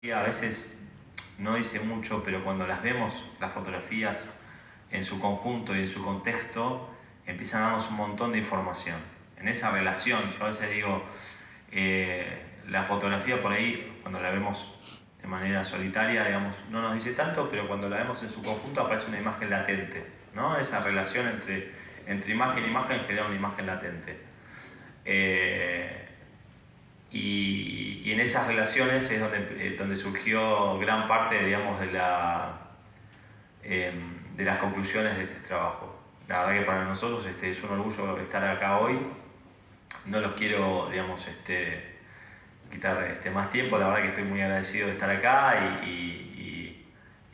Y a veces no dice mucho, pero cuando las vemos, las fotografías, en su conjunto y en su contexto, empiezan a darnos un montón de información. En esa relación, yo a veces digo, la fotografía por ahí, cuando la vemos de manera solitaria, digamos, no nos dice tanto, pero cuando la vemos en su conjunto aparece una imagen latente, ¿no? Esa relación entre imagen e imagen genera una imagen latente. Y en esas relaciones es donde surgió gran parte, digamos, de las conclusiones de este trabajo. La verdad que para nosotros es un orgullo estar acá hoy. No los quiero, digamos, quitar más tiempo. La verdad que estoy muy agradecido de estar acá y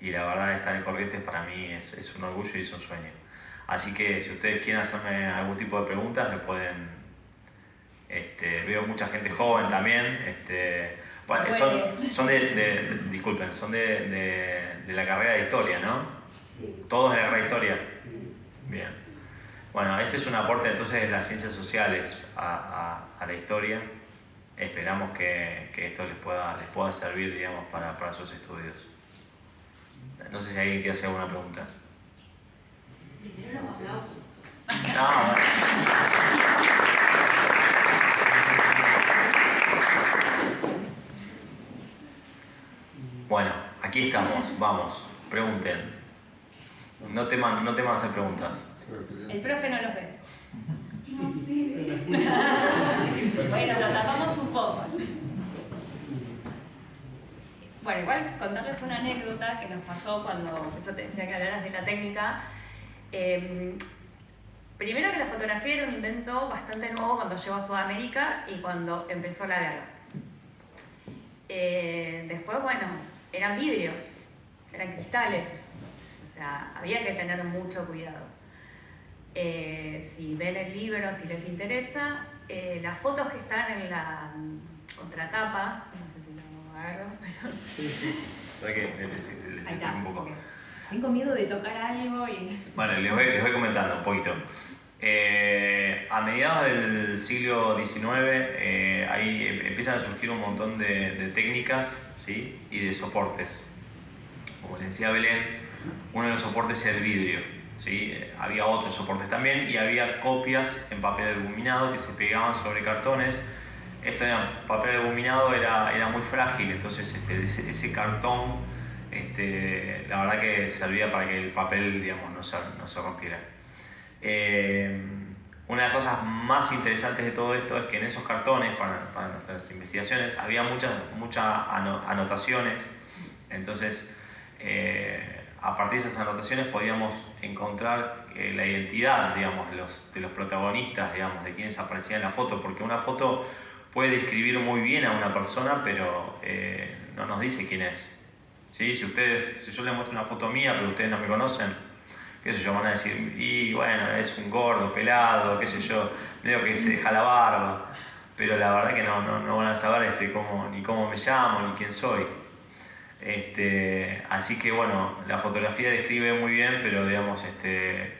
la verdad estar en Corrientes para mí es un orgullo y es un sueño. Así que si ustedes quieren hacerme algún tipo de preguntas, me pueden... veo mucha gente joven también. Bueno, disculpen, son de la carrera de historia, ¿no? Sí. ¿Todos de la carrera de historia? Sí. Bien. Bueno, este es un aporte entonces de las ciencias sociales a la historia. Esperamos que esto les pueda servir, digamos, para sus estudios. No sé si alguien quiere hacer alguna pregunta. Primero los aplausos. No, bueno, aquí estamos, vamos, pregunten. No teman hacer preguntas. El profe no los ve. No, sí. Bueno, lo tapamos un poco. Bueno, igual contarles una anécdota que nos pasó cuando yo te decía que hablaras de la técnica. Primero que la fotografía era un invento bastante nuevo cuando llegó a Sudamérica y cuando empezó la guerra. Después, bueno, eran vidrios, eran cristales, o sea, había que tener mucho cuidado. Si ven el libro, si les interesa, las fotos que están en la contratapa, no sé si lo agarro, pero... Les Ahí está, un poco. okay. Tengo miedo de tocar algo y... Bueno, les voy comentando un poquito. A mediados del siglo XIX ahí empiezan a surgir un montón de técnicas, ¿sí? Y de soportes. Como les decía Belén, uno de los soportes era el vidrio, ¿sí? Había otros soportes también y había copias en papel aluminado que se pegaban sobre cartones. Papel aluminado era muy frágil, entonces ese cartón la verdad que servía para que el papel, digamos, no se rompiera. Una de las cosas más interesantes de todo esto es que en esos cartones, para nuestras investigaciones, había muchas anotaciones. Entonces, a partir de esas anotaciones podíamos encontrar la identidad, digamos, de los protagonistas, digamos, de quienes aparecían en la foto, porque una foto puede describir muy bien a una persona, pero no nos dice quién es. ¿Sí? Si yo les muestro una foto mía, pero ustedes no me conocen, qué sé yo, van a decir, y bueno, es un gordo, pelado, qué sé yo, medio que se deja la barba, pero la verdad que no van a saber ni cómo me llamo, ni quién soy. Así que bueno, la fotografía describe muy bien, pero digamos, ese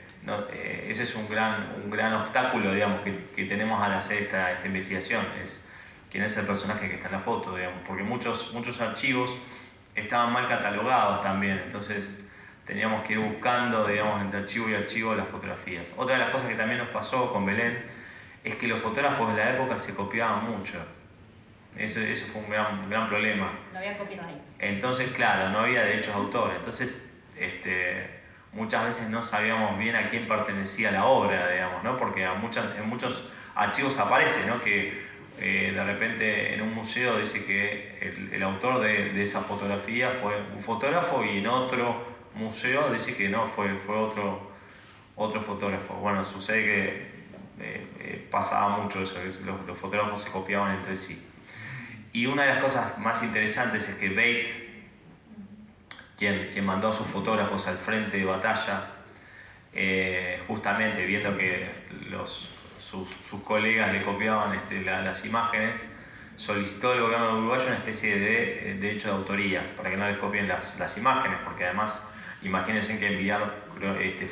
es un gran obstáculo, digamos, que tenemos al hacer esta investigación, es quién es el personaje que está en la foto, digamos, porque muchos archivos estaban mal catalogados también, entonces teníamos que ir buscando, digamos, entre archivo y archivo las fotografías. Otra de las cosas que también nos pasó con Belén es que los fotógrafos de la época se copiaban mucho. Eso fue un gran problema. No había copyright. Entonces, claro, no había derechos de autor. Entonces, muchas veces no sabíamos bien a quién pertenecía la obra, digamos, ¿no? Porque en muchos archivos aparece, ¿no? Que de repente en un museo dice que el autor de esa fotografía fue un fotógrafo y en otro museo dice que no, fue otro fotógrafo. Bueno, sucede que pasaba mucho eso, que los fotógrafos se copiaban entre sí. Y una de las cosas más interesantes es que Bate, quien mandó a sus fotógrafos al frente de batalla, justamente viendo que sus colegas le copiaban las imágenes, solicitó al gobierno uruguayo una especie de derecho de autoría para que no les copien las imágenes, porque además imagínense que enviar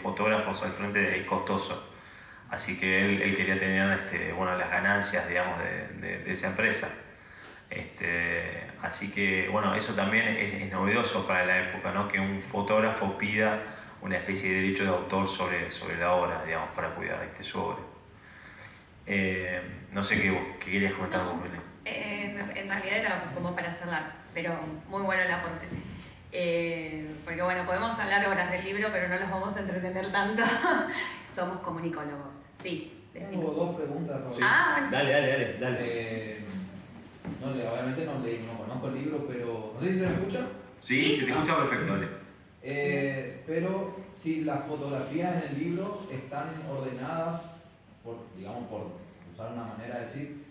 fotógrafos al frente es costoso. Así que él quería tener las ganancias, digamos, de esa empresa. Así que, bueno, eso también es novedoso para la época, ¿no? Que un fotógrafo pida una especie de derecho de autor sobre la obra, digamos, para cuidar su obra. No sé qué querías comentar vos, Belén. En realidad era como para cerrar, pero muy bueno el aporte. Porque bueno, podemos hablar horas del libro, pero no los vamos a entretener tanto. Somos comunicólogos. Sí, Tengo dos preguntas, Roberto. Sí. Bueno. Dale. Obviamente no conozco el libro, pero no sé si se me escucha. Sí, se te escucha perfecto, dale. Pero si las fotografías en el libro están ordenadas por usar una manera de decir,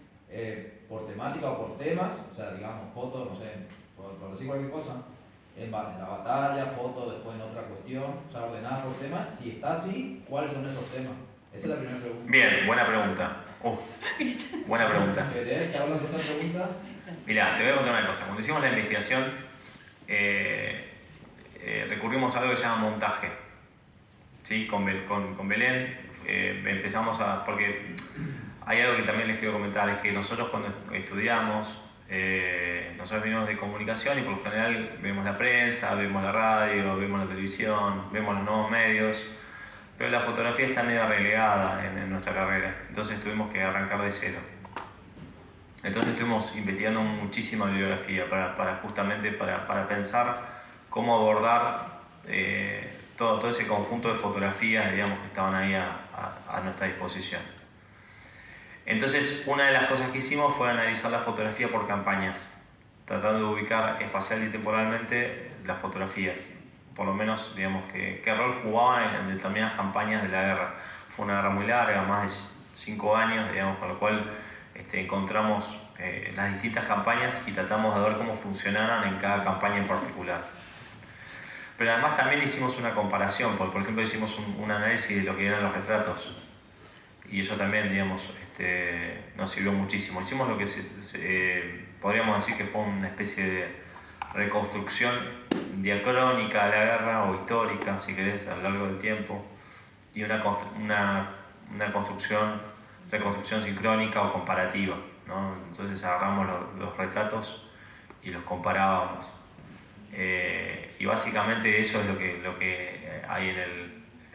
por temática o por temas, o sea, digamos, fotos, no sé, por decir cualquier cosa, en la batalla, fotos, después en otra cuestión, o sea, ordenadas por temas. Si está así, ¿cuáles son esos temas? Esa es la primera pregunta. Bien, buena pregunta. Buena pregunta. ¿Querés que haga la segunda pregunta? Mirá, te voy a contar una cosa. Cuando hicimos la investigación, recurrimos a algo que se llama montaje. ¿Sí? Con Belén empezamos porque hay algo que también les quiero comentar, es que nosotros cuando estudiamos, nosotros venimos de comunicación y por lo general vemos la prensa, vemos la radio, vemos la televisión, vemos los nuevos medios, pero la fotografía está medio relegada en nuestra carrera, entonces tuvimos que arrancar de cero. Entonces estuvimos investigando muchísima bibliografía justamente para pensar cómo abordar todo ese conjunto de fotografías, digamos, que estaban ahí a nuestra disposición. Entonces, una de las cosas que hicimos fue analizar la fotografía por campañas, tratando de ubicar espacial y temporalmente las fotografías, por lo menos, digamos, qué rol jugaban en determinadas campañas de la guerra. Fue una guerra muy larga, más de 5 años, digamos, con lo cual encontramos las distintas campañas y tratamos de ver cómo funcionaran en cada campaña en particular. Pero además también hicimos una comparación, por ejemplo hicimos un análisis de lo que eran los retratos y eso también, digamos, nos sirvió muchísimo. Hicimos lo que podríamos decir que fue una especie de reconstrucción diacrónica de la guerra o histórica, si querés, a lo largo del tiempo, y una reconstrucción sincrónica o comparativa, ¿no? Entonces agarramos los retratos y los comparábamos. Y básicamente eso es lo que hay en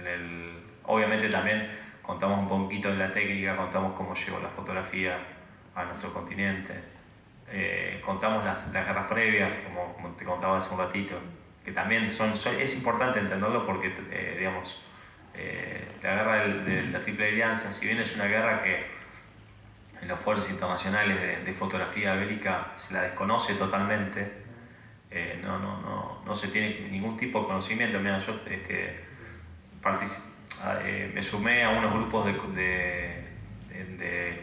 el... Obviamente también contamos un poquito de la técnica, contamos cómo llegó la fotografía a nuestro continente, contamos las guerras previas, como te contaba hace un ratito, que también es importante entenderlo porque, digamos, la guerra de la Triple Alianza, si bien es una guerra que en los foros internacionales de fotografía bélica se la desconoce totalmente, no se tiene ningún tipo de conocimiento. Mira, yo me sumé a unos grupos de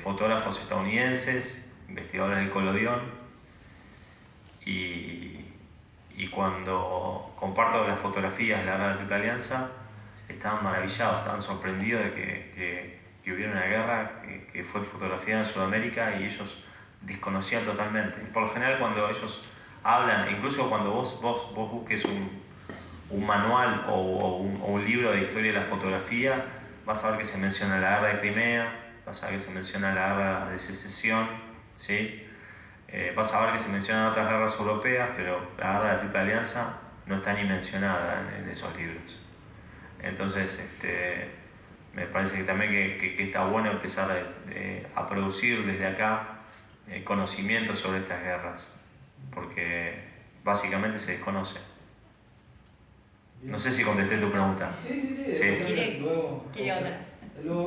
fotógrafos estadounidenses, investigadores del Collodion, y cuando comparto las fotografías de la guerra de la Triple Alianza, estaban maravillados, estaban sorprendidos de que hubiera una guerra que fue fotografiada en Sudamérica y ellos desconocían totalmente. Y por lo general cuando ellos hablan, incluso cuando vos busques un manual o un libro de historia de la fotografía, vas a ver que se menciona la guerra de Crimea, vas a ver que se menciona la guerra de secesión, ¿sí? Vas a ver que se mencionan otras guerras europeas, pero la guerra de la Triple Alianza no está ni mencionada en esos libros. Entonces, me parece que también que está bueno empezar a producir desde acá conocimiento sobre estas guerras, porque básicamente se desconoce. No sé si contesté tu pregunta. Sí. Luego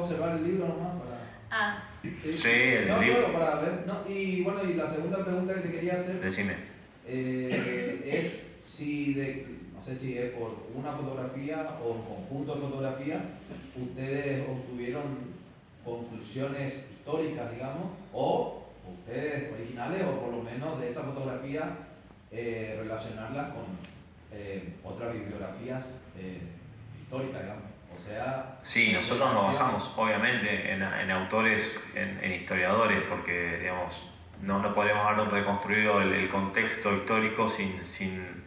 observar el libro nomás para... Sí, el libro. Para ver. Y bueno, y la segunda pregunta que te quería hacer... Decime. Es no sé si es por una fotografía o un conjunto de fotografías, ustedes obtuvieron conclusiones históricas, digamos, o ustedes originales, o por lo menos de esa fotografía relacionarlas con otras bibliografías históricas, digamos. O sea... Sí, nosotros nos basamos obviamente en autores, en historiadores, porque digamos, no podemos haber reconstruido el contexto histórico sin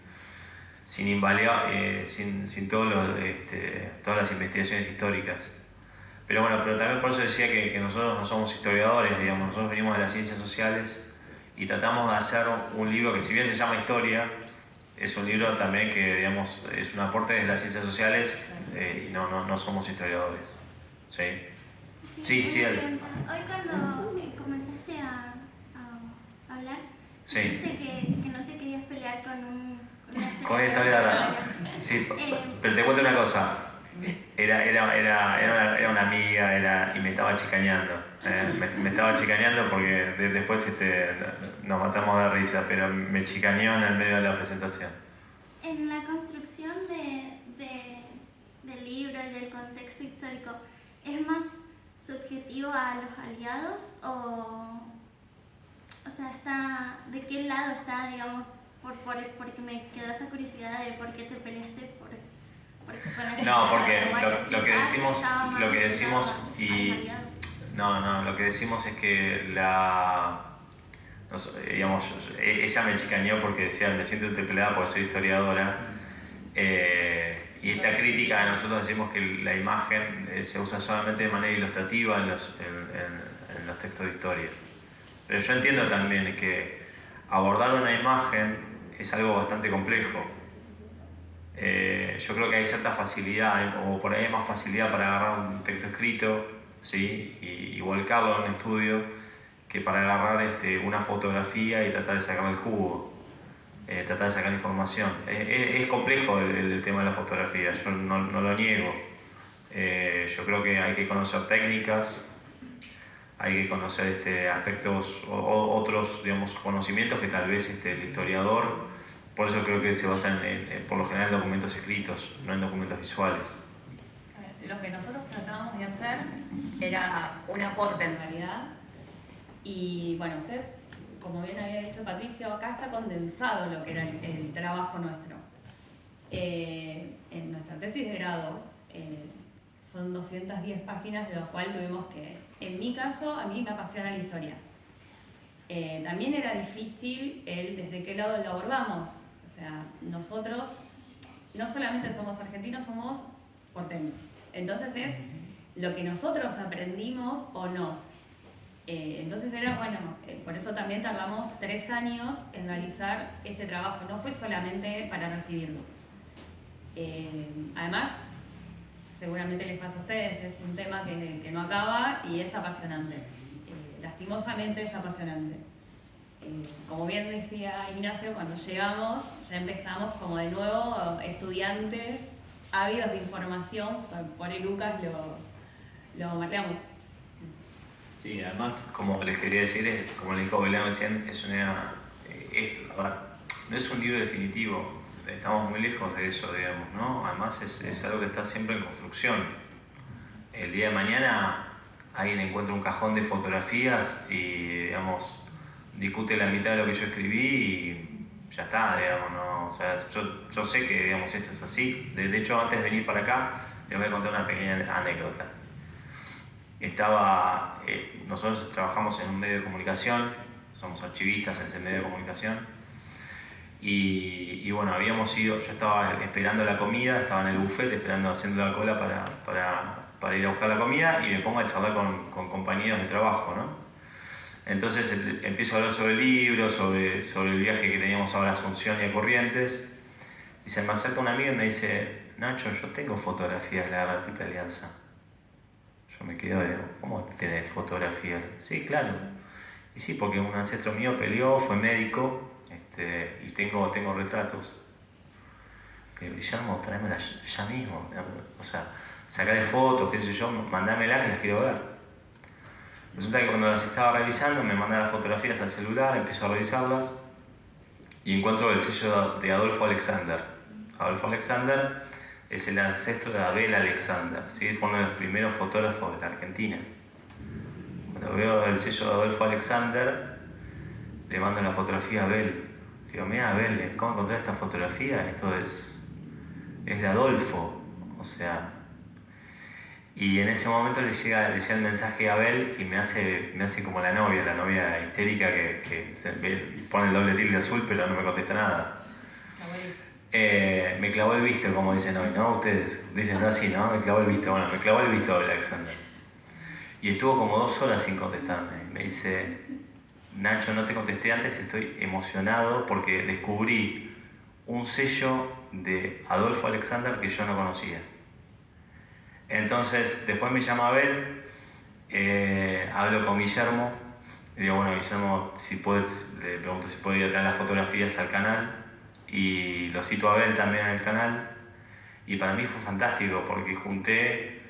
invalidar, sin todas las investigaciones históricas. Pero bueno, pero también por eso decía que nosotros no somos historiadores, digamos, nosotros venimos de las ciencias sociales y tratamos de hacer un libro que, si bien se llama Historia, es un libro también que, digamos, es un aporte de las ciencias sociales y no somos historiadores. ¿Sí? Sí, sí, Hoy cuando comenzaste a hablar, Sí. dijiste que no te querías pelear con Con historiador. Sí, pero te cuento una cosa. Era una amiga y me estaba chicaneando. Me estaba chicaneando porque después nos matamos de risa, pero me chicaneó en el medio de la presentación. En la construcción del libro y del contexto histórico, ¿es más subjetivo a los aliados o sea, ¿de qué lado está, digamos, porque me quedó esa curiosidad de por qué te peleaste con la No, porque Paraguay? lo que decimos y... a los aliados. No, lo que decimos es que digamos, ella me chicaneó porque decía, me siento interpelada porque soy historiadora. Y esta crítica, nosotros decimos que la imagen se usa solamente de manera ilustrativa en los textos de historia. Pero yo entiendo también que abordar una imagen es algo bastante complejo. Yo creo que hay cierta facilidad, o por ahí hay más facilidad para agarrar un texto escrito, ¿sí? y volcarlo en un estudio, que para agarrar una fotografía y tratar de sacarle el jugo, tratar de sacar información. Es complejo el tema de la fotografía, yo no lo niego. Yo creo que hay que conocer técnicas, hay que conocer aspectos, otros, digamos, conocimientos que tal vez el historiador, por eso creo que se basa por lo general en documentos escritos, no en documentos visuales. Lo que nosotros tratábamos de hacer era un aporte en realidad. Y bueno, ustedes, como bien había dicho Patricio, acá está condensado lo que era el trabajo nuestro. En nuestra tesis de grado son 210 páginas, de las cuales tuvimos que, en mi caso, a mí me apasiona la historia. También era difícil desde qué lado lo abordamos. O sea, nosotros no solamente somos argentinos, somos porteños. Entonces es lo que nosotros aprendimos o no. Entonces era, bueno, por eso también tardamos 3 años en realizar este trabajo. No fue solamente para recibirlo. Además, seguramente les pasa a ustedes, es un tema que no acaba y es apasionante. Lastimosamente es apasionante. Como bien decía Ignacio, cuando llegamos ya empezamos como de nuevo estudiantes ávidos de información. Por ahí Lucas lo marcamos. Sí, además, como les quería decir, como les dijo Belén recién, no es un libro definitivo, estamos muy lejos de eso, digamos, ¿no? Además es algo que está siempre en construcción. El día de mañana alguien encuentra un cajón de fotografías y, digamos, discute la mitad de lo que yo escribí y ya está, digamos, ¿no? O sea, yo sé que, digamos, esto es así. De hecho, antes de venir para acá, les voy a contar una pequeña anécdota. Nosotros trabajamos en un medio de comunicación, somos archivistas en ese medio de comunicación, y bueno, yo estaba esperando la comida, estaba en el buffet haciendo la cola para ir a buscar la comida, y me pongo a charlar con compañeros de trabajo, ¿no? Entonces empiezo a hablar sobre el libro, sobre el viaje que teníamos ahora a Asunción y a Corrientes, y se me acerca un amigo y me dice: Nacho, yo tengo fotografías de la Guerra Triple Alianza. Yo me quedo, digo, ¿cómo tenés fotografías? Sí, claro. Y sí, porque un ancestro mío peleó, fue médico, y tengo retratos. Le digo: Guillermo, tráemelas ya mismo. O sea, sacarle fotos, qué sé yo, mandámelas que las quiero ver. Resulta que cuando las estaba revisando, me manda las fotografías al celular, empiezo a revisarlas y encuentro el sello de Adolfo Alexander. Adolfo Alexander es el ancestro de Abel Alexander, ¿sí? Fue uno de los primeros fotógrafos de la Argentina. Cuando veo el sello de Adolfo Alexander, le mando la fotografía a Abel. Le digo: mira, Abel, ¿cómo encontré esta fotografía? Esto es de Adolfo. O sea, y en ese momento le llega el mensaje a Abel y me hace como la novia histérica que pone el doble tilde azul pero no me contesta nada. Me clavó el visto, como dicen hoy, ¿no? Ustedes dicen así, ¿no? Me clavó el visto. Bueno, me clavó el visto Alexander. Y estuvo como 2 horas sin contestarme. Me dice: Nacho, no te contesté antes, estoy emocionado porque descubrí un sello de Adolfo Alexander que yo no conocía. Entonces, después me llama Abel, hablo con Guillermo, y digo, bueno, Guillermo, si puedes, le pregunto si puede ir a traer las fotografías al canal, y lo cito a Abel también en el canal, y para mí fue fantástico porque junté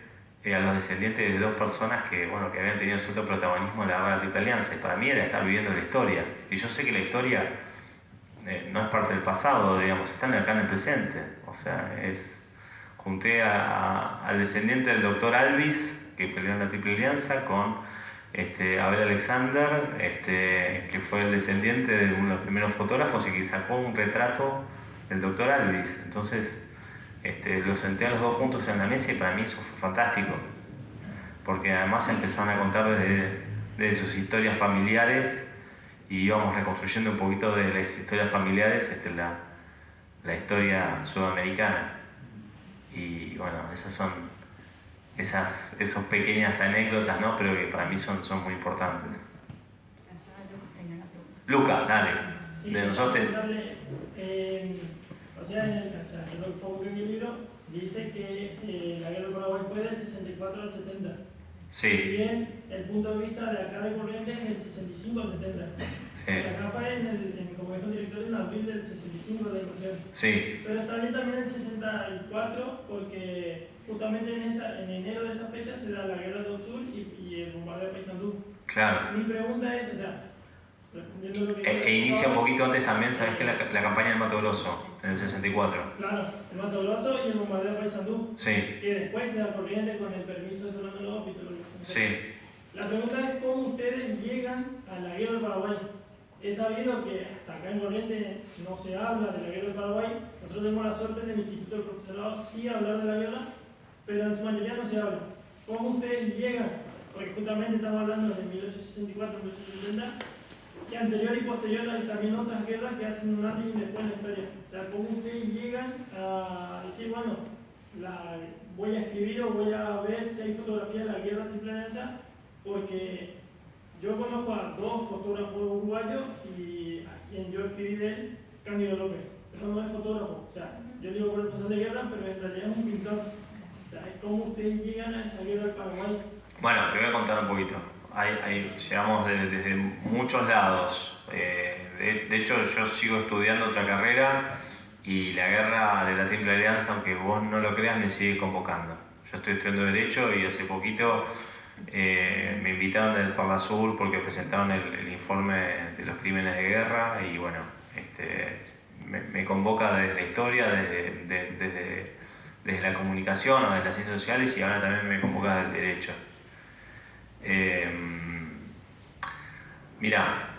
a los descendientes de dos personas que, bueno, que habían tenido cierto protagonismo en la guerra de la Triple Alianza, y para mí era estar viviendo la historia, y yo sé que la historia no es parte del pasado, digamos, está acá en el presente, o sea, junté al descendiente del doctor Alvis, que peleó en la Triple Alianza, con Abel Alexander, que fue el descendiente de uno de los primeros fotógrafos y que sacó un retrato del doctor Alvis. Entonces, los senté a los dos juntos en la mesa y para mí eso fue fantástico, porque además empezaron a contar desde sus historias familiares y íbamos reconstruyendo un poquito de las historias familiares la historia sudamericana. Y bueno, esas son esas pequeñas anécdotas, ¿no? Pero que para mí son muy importantes. Luca, dale. Sí, De nosotros. O sea, en lo poco que vi el libro, dice que la guerra del Paraguay fue del 64 al 70. Sí. Si bien el punto de vista de acá de Corrientes es del 65 al 70. Sí. Acá fue como dijo el director en abril del 65 de la invasión. Sí. Pero está bien también el 64 porque justamente en enero de esa fecha se da la guerra del sur y el bombardeo de Paysandú. Claro. Mi pregunta es, o sea, respondiendo lo que... Inicia un poquito antes también, ¿sabes qué? La campaña del Mato Grosso, en el 64. Claro, el Mato Grosso y el bombardeo de Paysandú. Sí. Que después se da Corrientes con el permiso de Solano López y todo lo que se Sí. La pregunta es cómo ustedes llegan a la guerra del Paraguay. He sabido que hasta acá en Corrientes no se habla de la guerra del Paraguay. Nosotros tenemos la suerte en el Instituto del Profesorado sí hablar de la guerra, pero en su mayoría no se habla. ¿Cómo ustedes llegan? Porque justamente estamos hablando de 1864, 1870, y anterior y posterior hay también otras guerras que hacen un antes y un después en la historia. O sea, ¿cómo ustedes llegan a decir, bueno, voy a escribir o voy a ver si hay fotografía de la guerra Triple Alianza? Porque yo conozco a dos fotógrafos uruguayos y a quien yo escribí de él, Cándido López. Eso no es fotógrafo, o sea, yo digo corresponsal de guerra, pero en realidad es un pintor. O sea, ¿cómo ustedes llegan a esa guerra del Paraguay? Bueno, te voy a contar un poquito. Llegamos desde muchos lados. De hecho, yo sigo estudiando otra carrera y la guerra de la Triple Alianza, aunque vos no lo creas, me sigue convocando. Yo estoy estudiando Derecho y hace poquito me invitaron del Parlasur porque presentaron el informe de los crímenes de guerra y bueno, me convoca desde la historia, desde la comunicación o desde las ciencias sociales y ahora también me convoca del Derecho. Mira,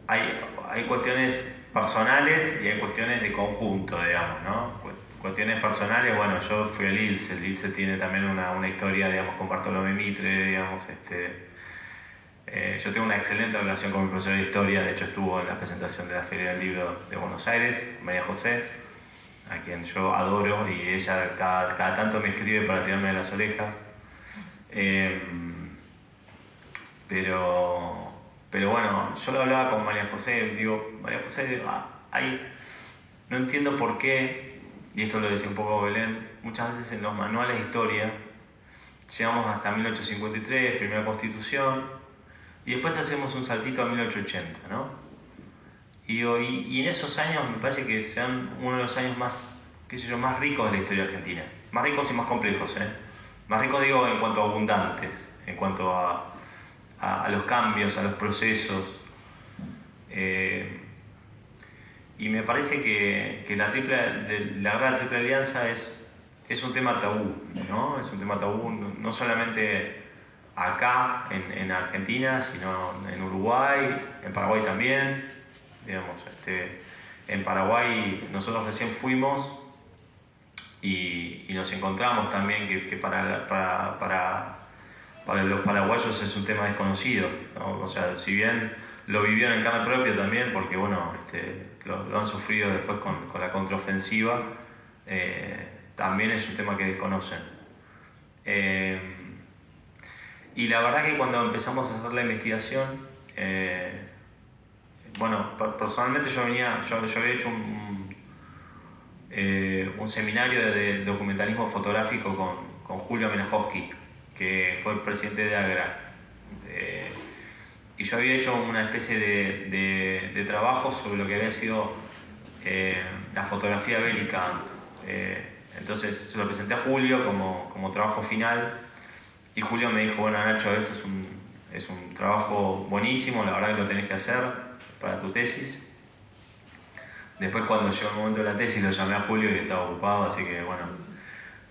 hay cuestiones personales y hay cuestiones de conjunto, digamos, ¿no? Cuestiones personales, bueno, yo fui al ILSE, el ILSE tiene también una historia, digamos, con Bartolomé Mitre, digamos, yo tengo una excelente relación con mi profesor de historia, de hecho estuvo en la presentación de la Feria del Libro de Buenos Aires, María José, a quien yo adoro y ella cada tanto me escribe para tirarme de las orejas. Pero bueno, yo lo hablaba con María José, digo, María José, no entiendo por qué, y esto lo decía un poco Belén, muchas veces en los manuales de historia llegamos hasta 1853, primera constitución, y después hacemos un saltito a 1880, ¿no? Y en esos años me parece que sean uno de los años más, más ricos de la historia argentina, más ricos y más complejos, Más ricos digo en cuanto a abundantes, en cuanto a los cambios, a los procesos. Y me parece que la guerra de la Triple Alianza es un tema tabú, ¿no? Es un tema tabú no solamente acá en Argentina, sino en Uruguay, en Paraguay también. Digamos, en Paraguay nosotros recién fuimos y nos encontramos también que para los paraguayos es un tema desconocido, ¿no? O sea, si bien lo vivieron en carne propia también, porque bueno, lo han sufrido después con la contraofensiva, también es un tema que desconocen. Y la verdad que cuando empezamos a hacer la investigación, bueno, personalmente yo había hecho un seminario de documentalismo fotográfico con Julio Menajowski, que fue el presidente de AGRA. Y yo había hecho una especie de trabajo sobre lo que había sido la fotografía bélica. Entonces se lo presenté a Julio como trabajo final, y Julio me dijo, bueno, Nacho, esto es un trabajo buenísimo, la verdad que lo tenés que hacer para tu tesis. Después, cuando llegó el momento de la tesis, lo llamé a Julio y estaba ocupado, así que bueno,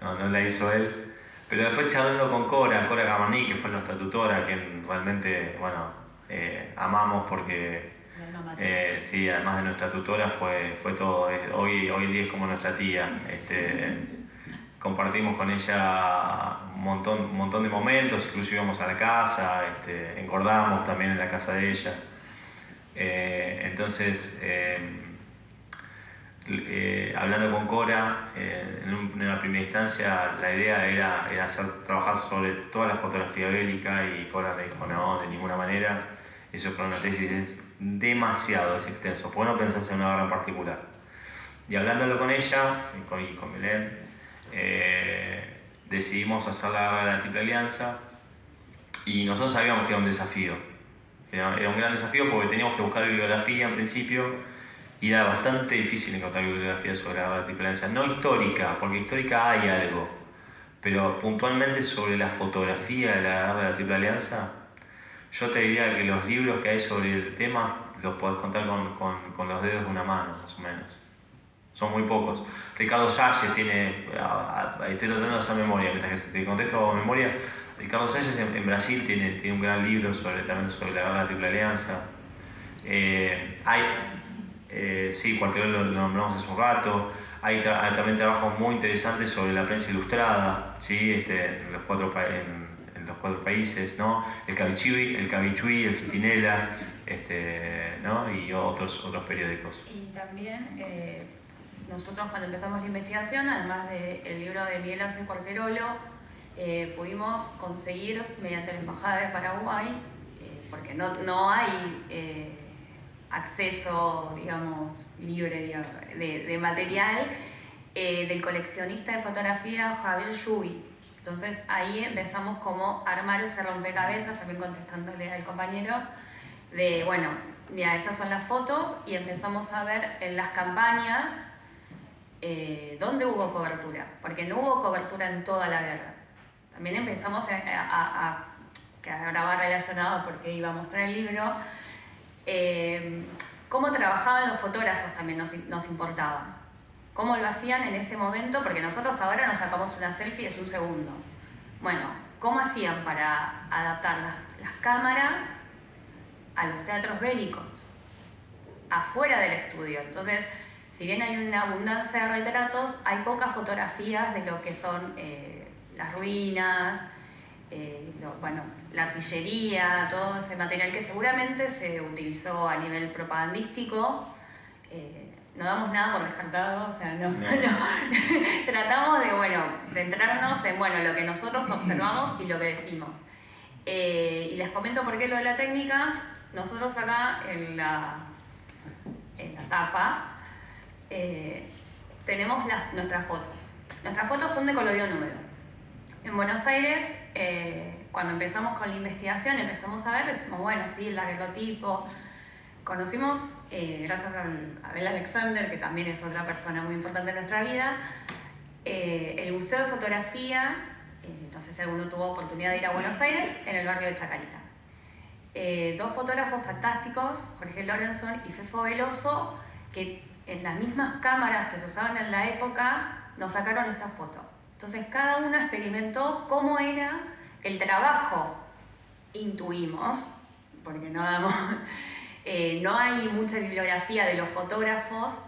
no la hizo él. Pero después, charlando con Cora Gamarní, que fue nuestra tutora, que realmente, bueno, amamos porque, sí, además de nuestra tutora, fue todo. Hoy en día es como nuestra tía. Compartimos con ella un montón de momentos, incluso íbamos a la casa, engordamos también en la casa de ella. Entonces, hablando con Cora, en la primera instancia la idea era trabajar sobre toda la fotografía bélica, y Cora me dijo, no, de ninguna manera, eso para una tesis es demasiado, es extenso, ¿por qué no pensás en una obra en particular? Y hablándolo con ella y con Belén, decidimos hacer la Guerra de la Triple Alianza, y nosotros sabíamos que era un desafío. Era un gran desafío porque teníamos que buscar bibliografía en principio, y era bastante difícil encontrar bibliografía sobre la Guerra de la Triple Alianza. No histórica, porque histórica hay algo, pero puntualmente sobre la fotografía de la Guerra de la Triple Alianza, yo te diría que los libros que hay sobre el tema los podés contar con los dedos de una mano, más o menos. Son muy pocos. Ricardo Salles tiene, estoy tratando de hacer memoria, mientras que te contesto memoria. Ricardo Salles en Brasil tiene un gran libro también sobre la Guerra de la Triple Alianza. Sí, Cuartel lo nombramos hace un rato. Hay también trabajos muy interesantes sobre la prensa ilustrada, ¿sí? En los cuatro países, ¿no? El Cabichuí, el Centinela, ¿no? Y otros periódicos. Y también nosotros, cuando empezamos la investigación, además del libro de Miguel Ángel Cuarterolo, pudimos conseguir, mediante la Embajada de Paraguay, porque no hay acceso, digamos, libre de material, del coleccionista de fotografía Javier Yubi. Entonces ahí empezamos como a armar ese rompecabezas, también contestándole al compañero, de bueno, mira, estas son las fotos, y empezamos a ver en las campañas dónde hubo cobertura, porque no hubo cobertura en toda la guerra. También empezamos que ahora va relacionado porque iba a mostrar el libro, cómo trabajaban los fotógrafos también nos importaba. Cómo lo hacían en ese momento, porque nosotros ahora nos sacamos una selfie, es un segundo. Bueno, ¿cómo hacían para adaptar las cámaras a los teatros bélicos, afuera del estudio? Entonces, si bien hay una abundancia de retratos, hay pocas fotografías de lo que son las ruinas, la artillería, todo ese material que seguramente se utilizó a nivel propagandístico. No damos nada por descartado, o sea, no. Tratamos de, centrarnos en, lo que nosotros observamos y lo que decimos. Y les comento por qué lo de la técnica. Nosotros acá en la tapa tenemos nuestras fotos. Nuestras fotos son de colorido húmedo. En Buenos Aires, cuando empezamos con la investigación, empezamos a ver, decimos, sí, el daguerrotipo. Conocimos, gracias a Abel Alexander, que también es otra persona muy importante en nuestra vida, el Museo de Fotografía, no sé si alguno tuvo oportunidad de ir a Buenos Aires, en el barrio de Chacarita. Dos fotógrafos fantásticos, Jorge Lorenson y Fefo Veloso, que en las mismas cámaras que se usaban en la época, nos sacaron esta foto. Entonces cada uno experimentó cómo era el trabajo. Intuimos, porque no hay mucha bibliografía de los fotógrafos,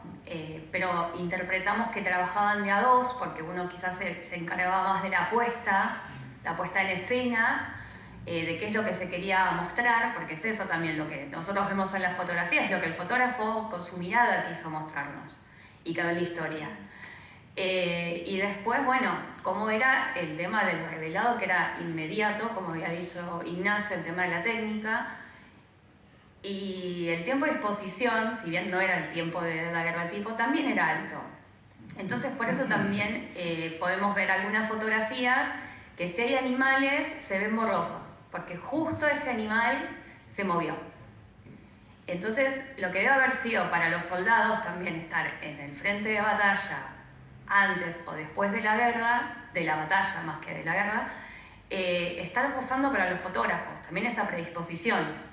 pero interpretamos que trabajaban de a dos, porque uno quizás se encargaba más de la puesta en escena, de qué es lo que se quería mostrar, porque es eso también lo que nosotros vemos en las fotografías, lo que el fotógrafo con su mirada quiso mostrarnos y quedó en la historia. Y después, cómo era el tema del revelado, que era inmediato, como había dicho Ignacio, el tema de la técnica. Y el tiempo de exposición, si bien no era el tiempo de daguerrotipo, también era alto. Entonces por eso también podemos ver algunas fotografías que si hay animales se ven borrosos, porque justo ese animal se movió. Entonces lo que debe haber sido para los soldados también estar en el frente de batalla antes o después de la guerra, de la batalla más que de la guerra, estar posando para los fotógrafos, también esa predisposición.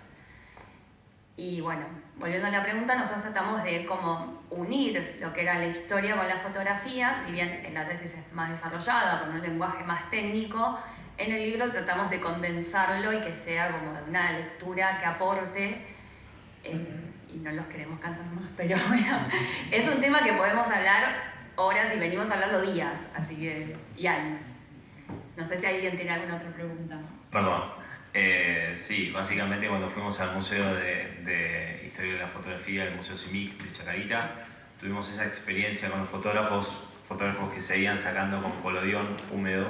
Y bueno, volviendo a la pregunta, nosotros tratamos de como unir lo que era la historia con la fotografía, si bien en la tesis es más desarrollada, con un lenguaje más técnico, en el libro tratamos de condensarlo y que sea como una lectura que aporte, y no los queremos cansar más, pero bueno, es un tema que podemos hablar horas y venimos hablando días, así que, y años. No sé si alguien tiene alguna otra pregunta. Perdón. Sí, básicamente cuando fuimos al Museo de Historia de la Fotografía, el Museo CIMIC de Chacarita, tuvimos esa experiencia con los fotógrafos que seguían sacando con colodión húmedo,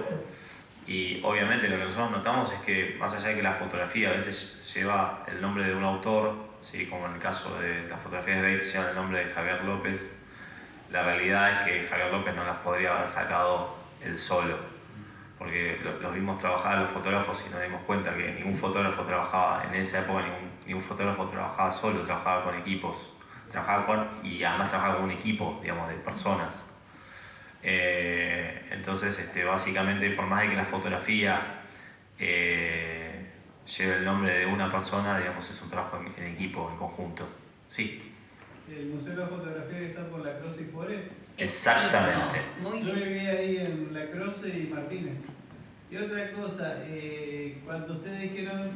y obviamente lo que nosotros notamos es que más allá de que la fotografía a veces lleva el nombre de un autor, ¿sí? Como en el caso de las fotografías de Bates llevan el nombre de Javier López, la realidad es que Javier López no las podría haber sacado él solo, porque los vimos trabajar a los fotógrafos y nos dimos cuenta que ningún fotógrafo trabajaba en esa época, ningún fotógrafo trabajaba solo, trabajaba con equipos, y además trabajaba con un equipo, digamos, de personas. Entonces, básicamente, por más de que la fotografía lleve el nombre de una persona, digamos, es un trabajo en equipo, en conjunto. Sí. El Museo de la Fotografía que está por La Croce y Forest. Exactamente. Muy Yo bien. viví ahí en La Croce y Martínez. Y otra cosa, cuando ustedes dijeron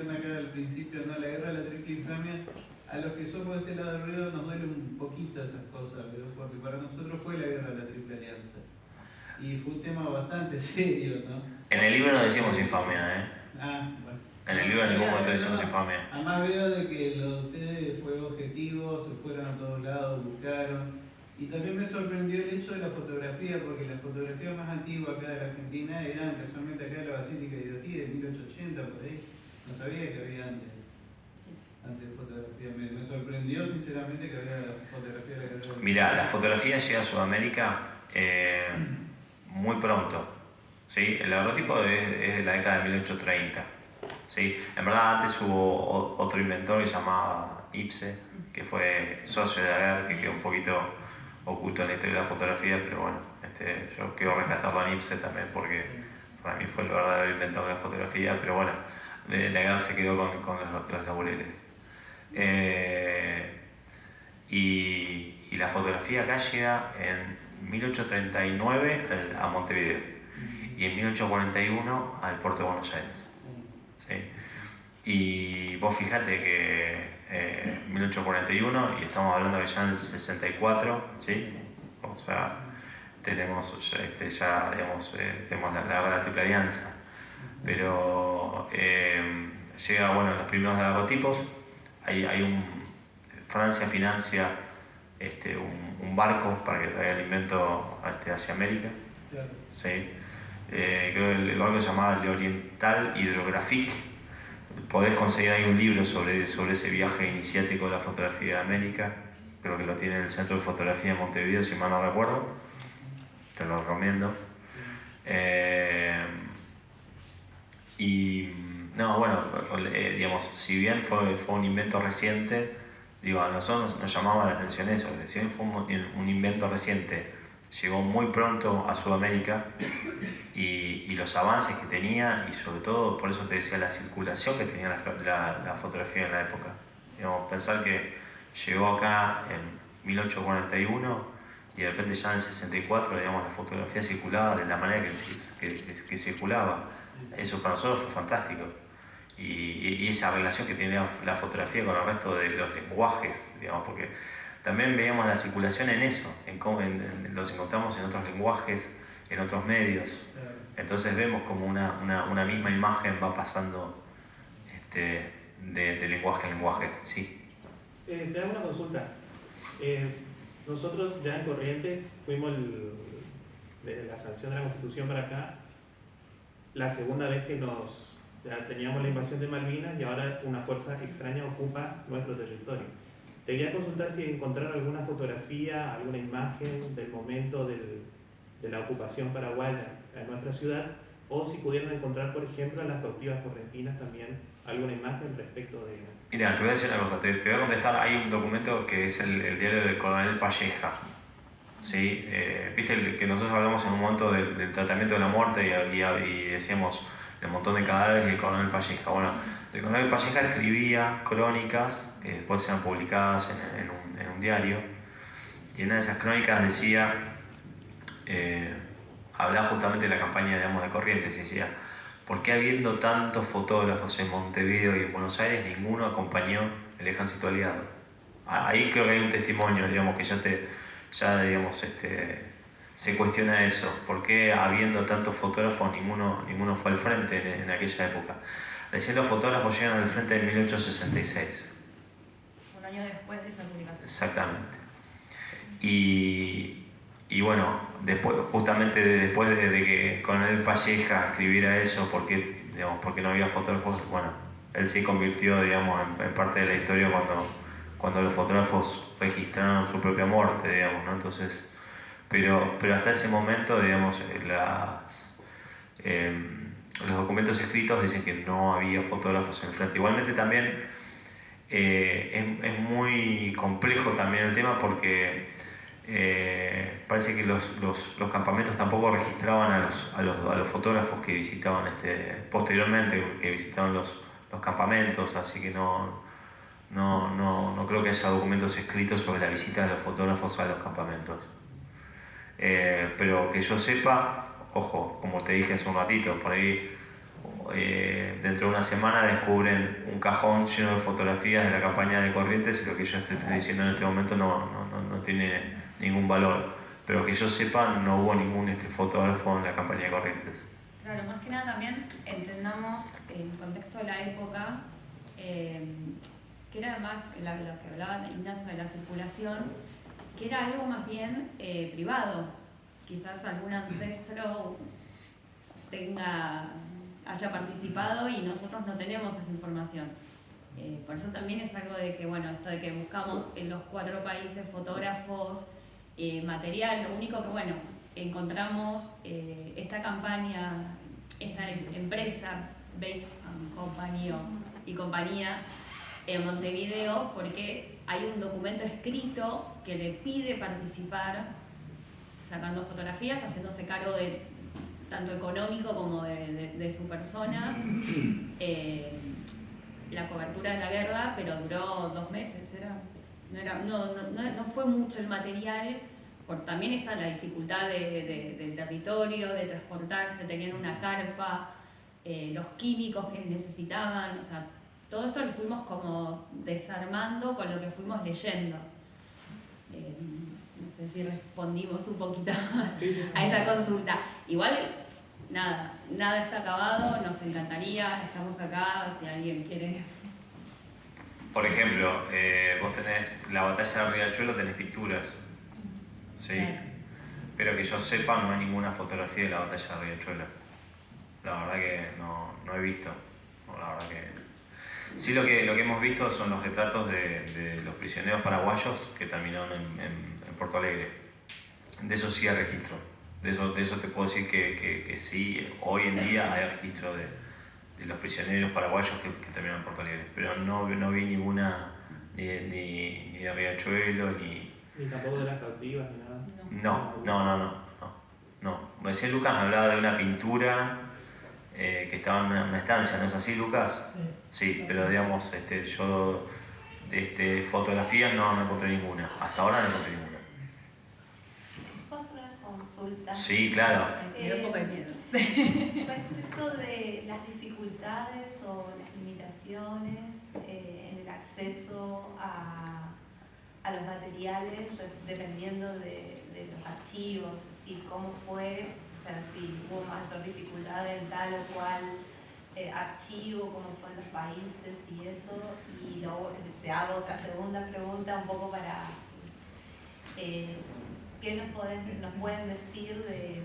acá al principio, ¿no? La guerra de la triple infamia, a los que somos de este lado del río nos duele un poquito esas cosas, pero porque para nosotros fue la guerra de la Triple Alianza. Y fue un tema bastante serio, ¿no? En el libro no decimos infamia, ¿eh? Ah, bueno. En el libro en ningún momento decimos infamia. Además veo de que lo de ustedes fue objetivo, se fueron a todos lados, buscaron. Y también me sorprendió el hecho de la fotografía, porque la fotografía más antigua acá de la Argentina era casualmente acá de la Basílica de Idatí, de 1880 por ahí. No sabía que había antes de fotografía. Me sorprendió sinceramente que había fotografía de la guerra. Mira, la fotografía llega a Sudamérica muy pronto. ¿Sí? El daguerrotipo es de la década de 1830. ¿Sí? En verdad antes hubo otro inventor que se llamaba Ipse, que fue socio de Daguerre, que quedó un poquito oculto en la historia de la fotografía, pero bueno, yo quiero rescatarlo a Ipse también porque para mí fue el verdadero inventor de la fotografía, pero bueno, Daguerre se quedó con los laureles. Y la fotografía acá llega en 1839 a Montevideo y en 1841 al puerto de Buenos Aires. ¿Sí? Y vos fijate que 1841 y estamos hablando que ya en el 64, ¿sí? O sea, tenemos ya digamos, tenemos la guerra de la Triple Alianza, pero llega, bueno, los primeros daguerrotipos, Francia financia un barco para que traiga alimento hacia América, Claro. ¿sí? Creo que el barco se llamaba el Oriental Hydrographique. Podés conseguir ahí un libro sobre ese viaje iniciático de la fotografía de América, creo que lo tiene en el Centro de Fotografía de Montevideo, si mal no recuerdo, te lo recomiendo. Y no, bueno, digamos, si bien fue un invento reciente, digo, a nosotros nos llamaba la atención eso, que si bien fue un invento reciente, llegó muy pronto a Sudamérica y los avances que tenía, y sobre todo, por eso te decía, la circulación que tenía la fotografía en la época. Digamos, pensar que llegó acá en 1841 y de repente ya en el 64, digamos, la fotografía circulaba de la manera que circulaba. Eso para nosotros fue fantástico. Y esa relación que tenía la fotografía con el resto de los lenguajes, digamos, porque también veíamos la circulación en eso, los encontramos en otros lenguajes, en otros medios. Entonces vemos como una misma imagen va pasando de lenguaje en lenguaje. Sí. Te hago una consulta. Nosotros ya en Corrientes fuimos desde la sanción de la Constitución para acá, la segunda vez que nos Ya teníamos la invasión de Malvinas y ahora una fuerza extraña ocupa nuestro territorio. Te quería consultar si encontraron alguna fotografía, alguna imagen del momento de la ocupación paraguaya en nuestra ciudad, o si pudieron encontrar, por ejemplo, en las cautivas correntinas también alguna imagen respecto de... Mira, te voy a decir una cosa, te voy a contestar. Hay un documento que es el diario del coronel Palleja. ¿Sí? Viste que nosotros hablamos en un momento del tratamiento de la muerte y decíamos el montón de cadáveres y el coronel Palleja. Bueno, el coronel Palleja escribía crónicas que después eran publicadas en un diario, y en una de esas crónicas decía, hablaba justamente de la campaña, digamos, de Corrientes, y decía: ¿por qué habiendo tantos fotógrafos en Montevideo y en Buenos Aires ninguno acompañó el ejército aliado? Ahí creo que hay un testimonio, digamos, que digamos, se cuestiona eso. ¿Por qué habiendo tantos fotógrafos ninguno fue al frente en aquella época? Recién los fotógrafos llegan al frente en 1866. Un año después de esa publicación. Exactamente. Y bueno, justamente después de que Coronel Palleja escribiera eso, porque no había fotógrafos, bueno, él se convirtió, digamos, en parte de la historia cuando los fotógrafos registraron su propia muerte, digamos, ¿no? Entonces, pero hasta ese momento, digamos, los documentos escritos dicen que no había fotógrafos en el frente. Igualmente también es muy complejo también el tema, porque parece que los campamentos tampoco registraban a los fotógrafos que visitaban posteriormente, que visitaban los campamentos, así que no creo que haya documentos escritos sobre la visita de los fotógrafos a los campamentos. Pero que yo sepa, ojo, como te dije hace un ratito, por ahí dentro de una semana descubren un cajón lleno de fotografías de la campaña de Corrientes, y lo que yo te estoy diciendo en este momento no tiene ningún valor, pero que yo sepa no hubo ningún fotógrafo en la campaña de Corrientes. Claro, más que nada también entendamos el contexto de la época, que era más lo que hablaba Ignacio de la circulación, que era algo más bien privado. Quizás algún ancestro haya participado y nosotros no tenemos esa información. Por eso también es algo de que, bueno, esto de que buscamos en los 4 países fotógrafos, material. Lo único que, bueno, encontramos esta campaña, esta empresa, Bates Company y compañía, en Montevideo, porque hay un documento escrito que le pide participar sacando fotografías, haciéndose cargo de tanto económico como de su persona, la cobertura de la guerra, pero duró 2 meses, no fue mucho el material, también está la dificultad del territorio, de transportarse, tenían una carpa, los químicos que necesitaban, o sea, todo esto lo fuimos como desarmando con lo que fuimos leyendo. No sé si respondimos un poquito a esa consulta. Igual, nada está acabado, nos encantaría, estamos acá, si alguien quiere. Por ejemplo, vos tenés la batalla de Riachuelo, tenés pinturas, ¿sí? Claro. Pero que yo sepa no hay ninguna fotografía de la batalla de Riachuelo. La verdad que no he visto. La verdad que... Sí, lo que hemos visto son los retratos de los prisioneros paraguayos que terminaron en Porto Alegre. De eso sí hay registro. De eso te puedo decir que sí, hoy en día hay registro de los prisioneros paraguayos que terminaron en Porto Alegre. Pero no vi ninguna ni de Riachuelo, ni tampoco de las cautivas, ni nada. No. Recién Lucas me hablaba de una pintura que estaba en una estancia, ¿no es así, Lucas? Sí, pero digamos, yo fotografías no encontré ninguna. Hasta ahora no encontré ninguna. ¿Puedo hacer una consulta? Sí, claro. Me da un poco de miedo. Respecto de las dificultades o las limitaciones en el acceso a los materiales, dependiendo de los archivos, ¿sí? ¿Cómo fue? O sea, si hubo mayor dificultad en tal o cual archivo, cómo fue en los países y eso. Y luego te hago otra segunda pregunta, un poco para... ¿qué nos pueden decir de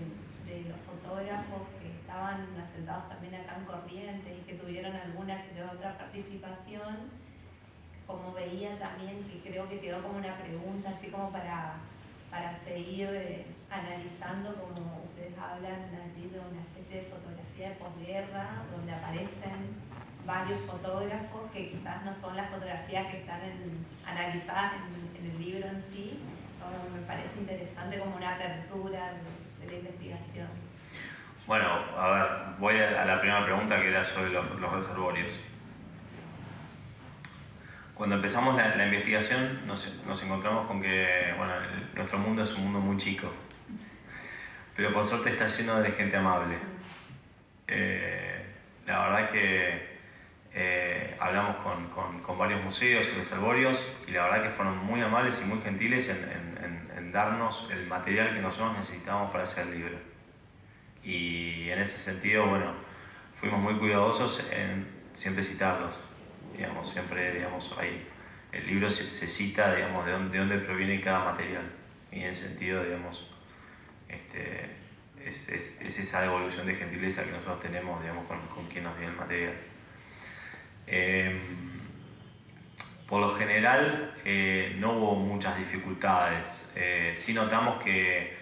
los fotógrafos que estaban asentados también acá en Corrientes y que tuvieron alguna que otra participación, como veía también que creo que quedó como una pregunta así como para seguir analizando, como ustedes hablan allí de una especie de fotografía de posguerra donde aparecen varios fotógrafos que quizás no son las fotografías que están analizadas en el libro en sí. Como me parece interesante como una apertura de la investigación. Bueno, a ver, voy a la primera pregunta, que era sobre los reservorios. Cuando empezamos la investigación nos encontramos con que, bueno, nuestro mundo es un mundo muy chico, pero por suerte está lleno de gente amable. La verdad que hablamos con varios museos y reservorios, y la verdad que fueron muy amables y muy gentiles en darnos el material que nosotros necesitábamos para hacer el libro. Y en ese sentido, bueno, fuimos muy cuidadosos en siempre citarlos. Digamos, siempre, digamos, ahí el libro se cita, digamos, de dónde proviene cada material. Y en ese sentido, digamos, es esa devolución de gentileza que nosotros tenemos, digamos, con quien nos dio el material. Por lo general, no hubo muchas dificultades. Sí notamos que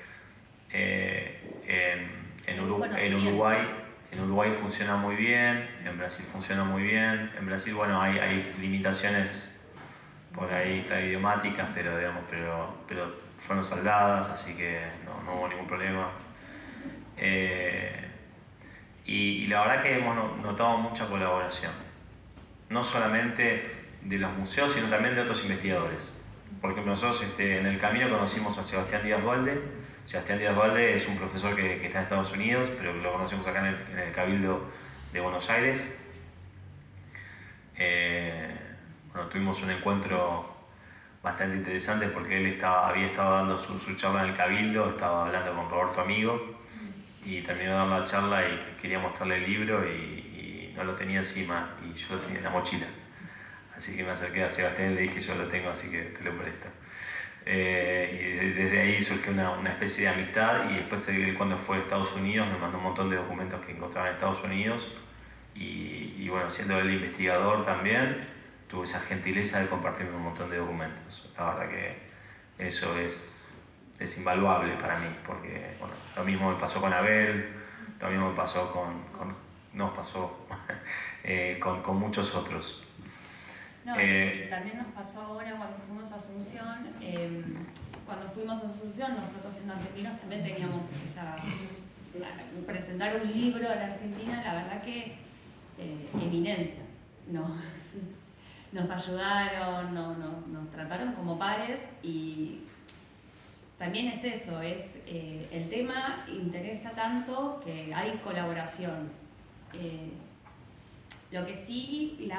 en Uruguay funciona muy bien, en Brasil funciona muy bien. En Brasil, bueno, hay limitaciones por ahí, claro, idiomáticas, pero fueron saldadas, así que no hubo ningún problema. Y la verdad que hemos notado mucha colaboración, no solamente de los museos, sino también de otros investigadores. Por ejemplo, nosotros en el camino conocimos a Sebastián Díaz Balde. Sebastián Díaz Balde es un profesor que está en Estados Unidos, pero lo conocemos acá en el Cabildo de Buenos Aires. Bueno, tuvimos un encuentro bastante interesante porque él había estado dando su charla en el Cabildo, estaba hablando con Roberto Amigo y terminó de dar la charla y quería mostrarle el libro y no lo tenía encima y yo lo tenía en la mochila. Así que me acerqué a Sebastián y le dije: yo lo tengo, así que te lo presto. Y desde ahí surgió una especie de amistad, y después él, cuando fue a Estados Unidos, me mandó un montón de documentos que encontraba en Estados Unidos y bueno, siendo él investigador también, tuvo esa gentileza de compartirme un montón de documentos. La verdad que eso es invaluable para mí, porque bueno, lo mismo me pasó con Abel, lo mismo me pasó con muchos otros. No, y también nos pasó ahora cuando fuimos a Asunción. Cuando fuimos a Asunción, nosotros siendo argentinos también teníamos presentar un libro a la Argentina, la verdad que eminencias. Nos ayudaron, nos trataron como pares, y también es eso, el tema interesa tanto que hay colaboración. Lo que sí,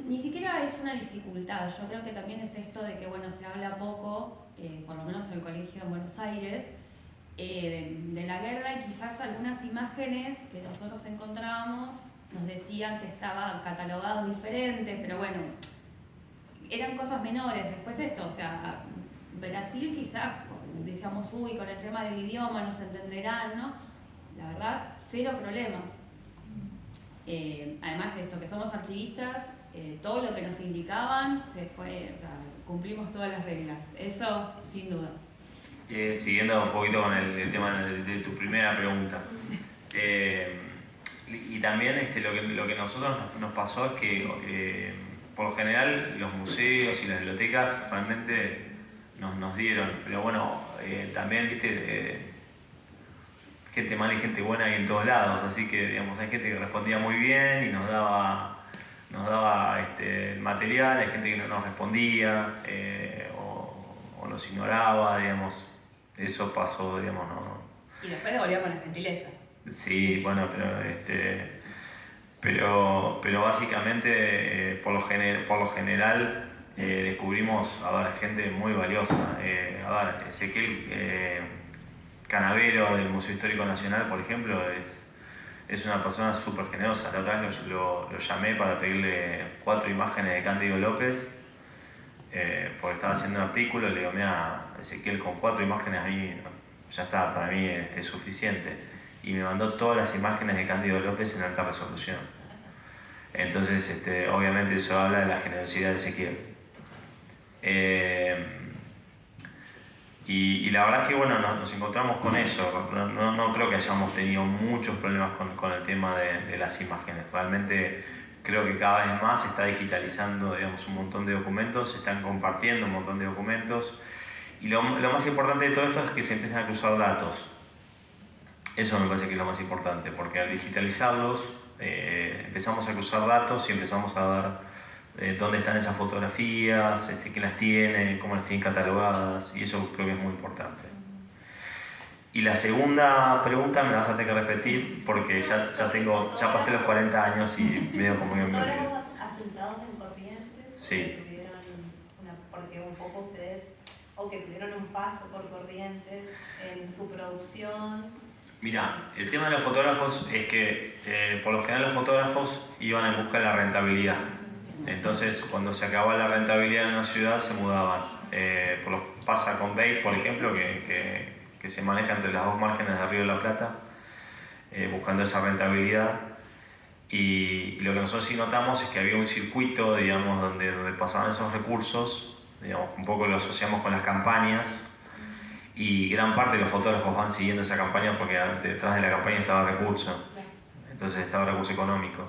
ni siquiera es una dificultad, yo creo que también es esto de que, bueno, se habla poco, por lo menos en el colegio en Buenos Aires, de la guerra, y quizás algunas imágenes que nosotros encontrábamos nos decían que estaban catalogados diferentes, pero bueno, eran cosas menores. Después esto, o sea, Brasil quizás, decíamos, uy, con el tema del idioma no se entenderán, ¿no? La verdad, cero problema. Además de esto, que somos archivistas, todo lo que nos indicaban cumplimos todas las reglas, eso sin duda. Siguiendo un poquito con el tema de tu primera pregunta, y también lo que a nosotros nos pasó es que por lo general los museos y las bibliotecas realmente nos dieron, pero bueno, también, viste, gente mala y gente buena hay en todos lados, así que, digamos, hay gente que respondía muy bien y nos daba el material, hay gente que no nos respondía o nos ignoraba, digamos. Eso pasó, digamos, no. Y después devolvíamos la gentileza. Sí, bueno, pero básicamente por lo general descubrimos, gente muy valiosa. Ezequiel Canavero del Museo Histórico Nacional, por ejemplo, es una persona súper generosa. La otra vez lo llamé para pedirle 4 imágenes de Cándido López, porque estaba haciendo un artículo. Le digo: mira, Ezequiel, con 4 imágenes a mí ya está, para mí es suficiente. y me mandó todas las imágenes de Cándido López en alta resolución. Entonces, obviamente eso habla de la generosidad de Ezequiel. Y la verdad es que bueno, nos encontramos con eso. No creo que hayamos tenido muchos problemas con el tema de las imágenes. Realmente creo que cada vez más se está digitalizando, digamos, un montón de documentos, se están compartiendo un montón de documentos. Y lo más importante de todo esto es que se empiezan a cruzar datos. Eso me parece que es lo más importante, porque al digitalizarlos empezamos a cruzar datos y empezamos a ver dónde están esas fotografías, quién las tiene, cómo las tienen catalogadas, y eso creo que es muy importante. Y la segunda pregunta me la vas a tener que repetir porque ya pasé los 40 años y medio como que me olvidé. ¿Fotógrafos asentados en Corrientes? Sí. Porque un poco ustedes, o que tuvieron un paso por Corrientes en su producción. Mira, el tema de los fotógrafos es que por lo general los fotógrafos iban en busca de la rentabilidad. Entonces, cuando se acababa la rentabilidad en una ciudad, se mudaban. Pasa con Bait, por ejemplo, que se maneja entre las dos márgenes del Río de la Plata, buscando esa rentabilidad. Y lo que nosotros sí notamos es que había un circuito, digamos, donde pasaban esos recursos, digamos, un poco lo asociamos con las campañas, y gran parte de los fotógrafos van siguiendo esa campaña porque detrás de la campaña estaba recurso, entonces estaba recurso económico.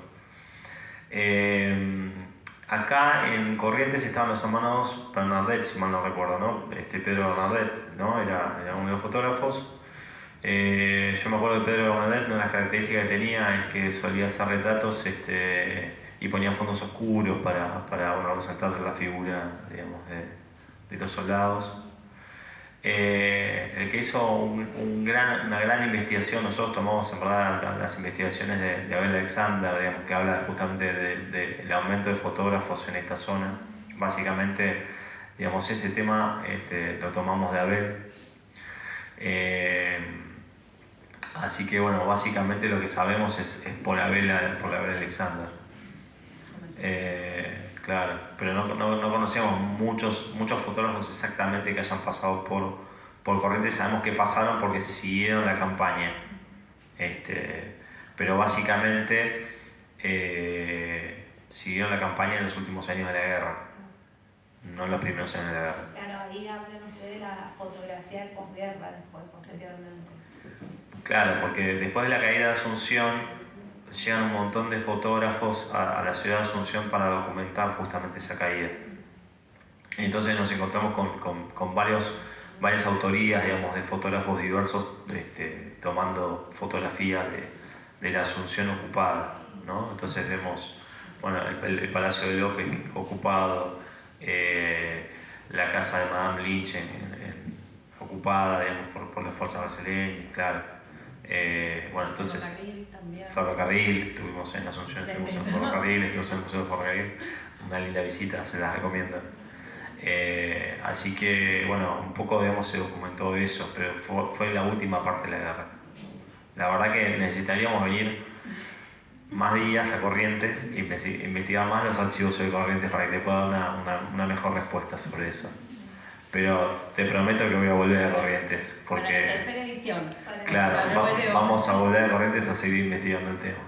Acá en Corrientes estaban los hermanos Bernardet, si mal no recuerdo, ¿no? Pedro Bernardet, ¿no? Era uno de los fotógrafos. Yo me acuerdo de Pedro Bernardet, una de las características que tenía es que solía hacer retratos y ponía fondos oscuros para resaltar la figura, digamos, de los soldados. El que hizo una gran investigación, nosotros tomamos en verdad las investigaciones de Abel Alexander, digamos, que habla justamente del aumento de fotógrafos en esta zona. Básicamente, digamos, ese tema lo tomamos de Abel. Así que bueno, básicamente lo que sabemos es por Abel Alexander. Claro, pero no conocíamos muchos fotógrafos exactamente que hayan pasado por Corrientes. Sabemos que pasaron porque siguieron la campaña. Pero básicamente siguieron la campaña en los últimos años de la guerra, no en los primeros años de la guerra. Claro, ahí hablan ustedes de la fotografía de posguerra, posteriormente. Claro, porque después de la caída de Asunción llegan un montón de fotógrafos a la ciudad de Asunción para documentar justamente esa caída. Y entonces nos encontramos con varias autorías, digamos, de fotógrafos diversos tomando fotografías de la Asunción ocupada, ¿no? Entonces vemos, bueno, el Palacio de López ocupado, la casa de Madame Lynch ocupada, digamos, por las fuerzas brasileñas, claro. Bueno, entonces, ferrocarril, estuvimos en Asunción, estuvimos en ferrocarril, estuvimos en el Museo de Ferrocarril, una linda visita, se las recomiendo. Así que, bueno, un poco, digamos, se documentó eso, pero fue la última parte de la guerra. La verdad que necesitaríamos venir más días a Corrientes e investigar más los archivos de Corrientes para que te pueda dar una mejor respuesta sobre eso. Pero te prometo que voy a volver a Corrientes, porque... Para la tercera edición. Claro, vamos a volver a Corrientes a seguir investigando el tema.